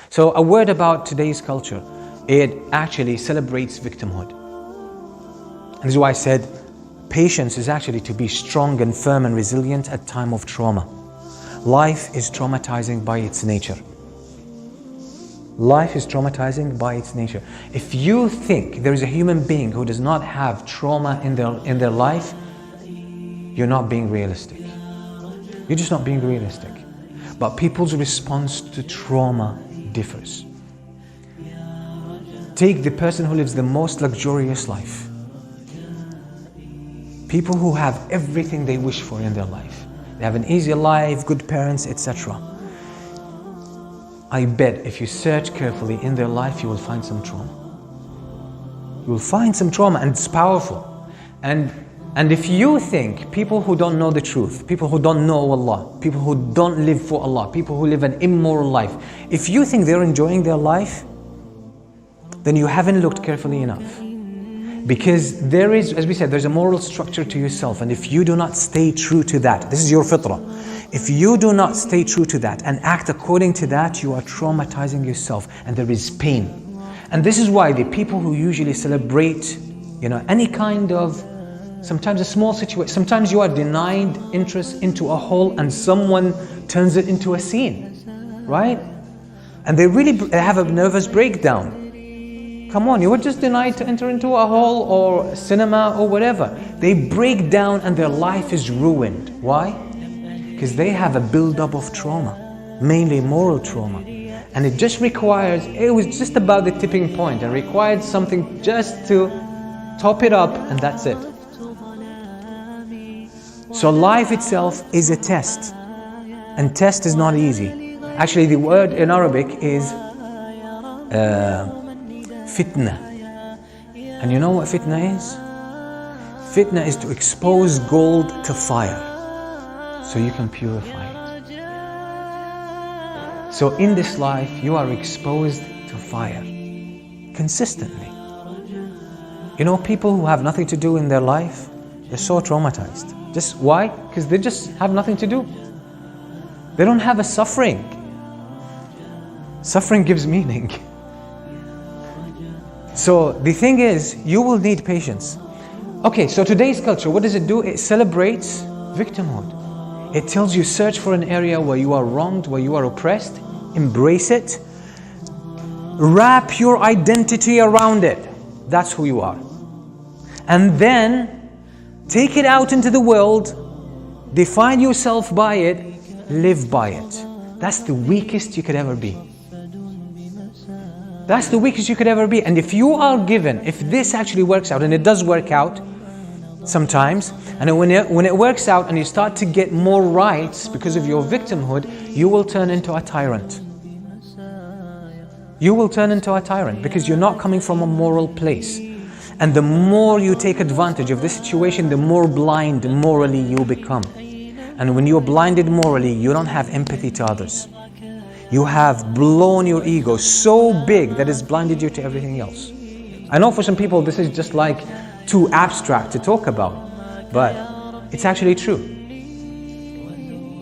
So a word about today's culture, it actually celebrates victimhood. And this is why I said patience is actually to be strong and firm and resilient at time of trauma. Life is traumatizing by its nature. Life is traumatizing by its nature. If you think there is a human being who does not have trauma in their life, you're not being realistic. You're just not being realistic. But people's response to trauma differs. Take the person who lives the most luxurious life. People who have everything they wish for in their life. They have an easy life, good parents, etc. I bet if you search carefully in their life, you will find some trauma. You will find some trauma, and it's powerful. And if you think people who don't know the truth, people who don't know Allah, people who don't live for Allah, people who live an immoral life, if you think they're enjoying their life, then you haven't looked carefully enough. Because there is, as we said, there's a moral structure to yourself, and if you do not stay true to that, this is your fitrah. If you do not stay true to that and act according to that, you are traumatizing yourself, and there is pain. And this is why the people who usually celebrate, any kind of, sometimes a small situation, sometimes you are denied interest into a hole and someone turns it into a scene, right? And they really have a nervous breakdown. Come on, you were just denied to enter into a hall or cinema or whatever. They break down and their life is ruined. Why? Because they have a build-up of trauma, mainly moral trauma. And it was just about the tipping point and required something just to top it up, and that's it. So life itself is a test, and test is not easy. Actually, the word in Arabic is fitna. And you know what fitna is? Fitna is to expose gold to fire so you can purify it. So in this life, you are exposed to fire consistently. People who have nothing to do in their life, they're so traumatized. Just why? Because they just have nothing to do. They don't have a suffering. Suffering gives meaning. So the thing is, you will need patience. Okay, so today's culture, what does it do? It celebrates victimhood. It tells you search for an area where you are wronged, where you are oppressed, embrace it, wrap your identity around it. That's who you are. And then take it out into the world, define yourself by it, live by it. That's the weakest you could ever be. That's the weakest you could ever be. And if you are given, if this actually works out, and it does work out sometimes, and when it works out and you start to get more rights because of your victimhood, you will turn into a tyrant. You will turn into a tyrant because you're not coming from a moral place. And the more you take advantage of the situation, the more blind morally you become. And when you're blinded morally, you don't have empathy to others. You have blown your ego so big that it's blinded you to everything else. I know for some people this is just like too abstract to talk about, but it's actually true.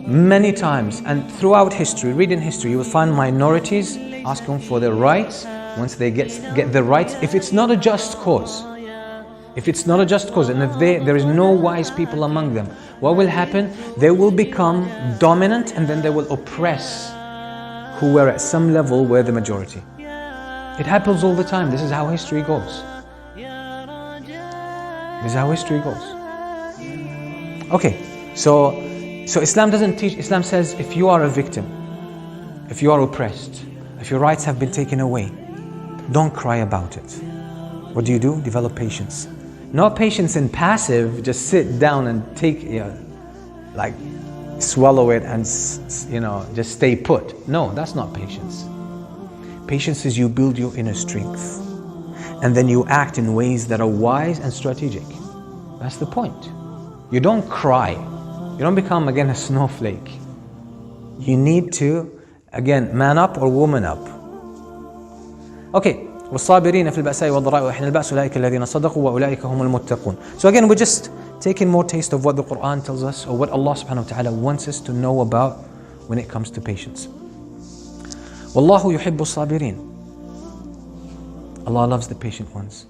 Many times and throughout history, read in history, you will find minorities asking for their rights. Once they get the rights, if it's not a just cause, and if there is no wise people among them, what will happen? They will become dominant, and then they will oppress who were at some level were the majority. It happens all the time. This is how history goes. This is how history goes. Okay, so Islam doesn't teach. Islam says if you are a victim, if you are oppressed, if your rights have been taken away, don't cry about it. What do? Develop patience. Not patience in passive, just sit down and take, swallow it and, just stay put. No, that's not patience. Patience is you build your inner strength. And then you act in ways that are wise and strategic. That's the point. You don't cry. You don't become, again, a snowflake. You need to, again, man up or woman up. Okay. والصابرين في البأساء والضراء وحين البأس أولئك الذين صدقوا وأولئك هم المتقون. So again, we're just taking more taste of what the Quran tells us, or what Allah subhanahu wa ta'ala wants us to know about when it comes to patience. Wallahu yuhibbu sabirin. Allah loves the patient ones.